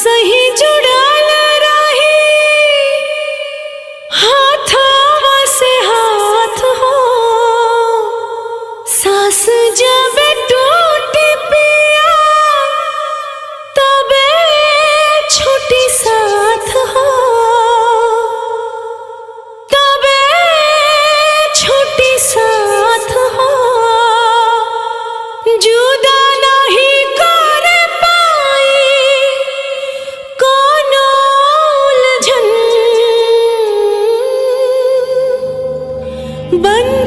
सही जुड़ाल रही हाथवा से हाथ हो। सांस जब टूटी पिया तबे छूटी साथ हो, तबे छूटी साथ हो। जुदा नहीं कर पाई कोनो उलझन बन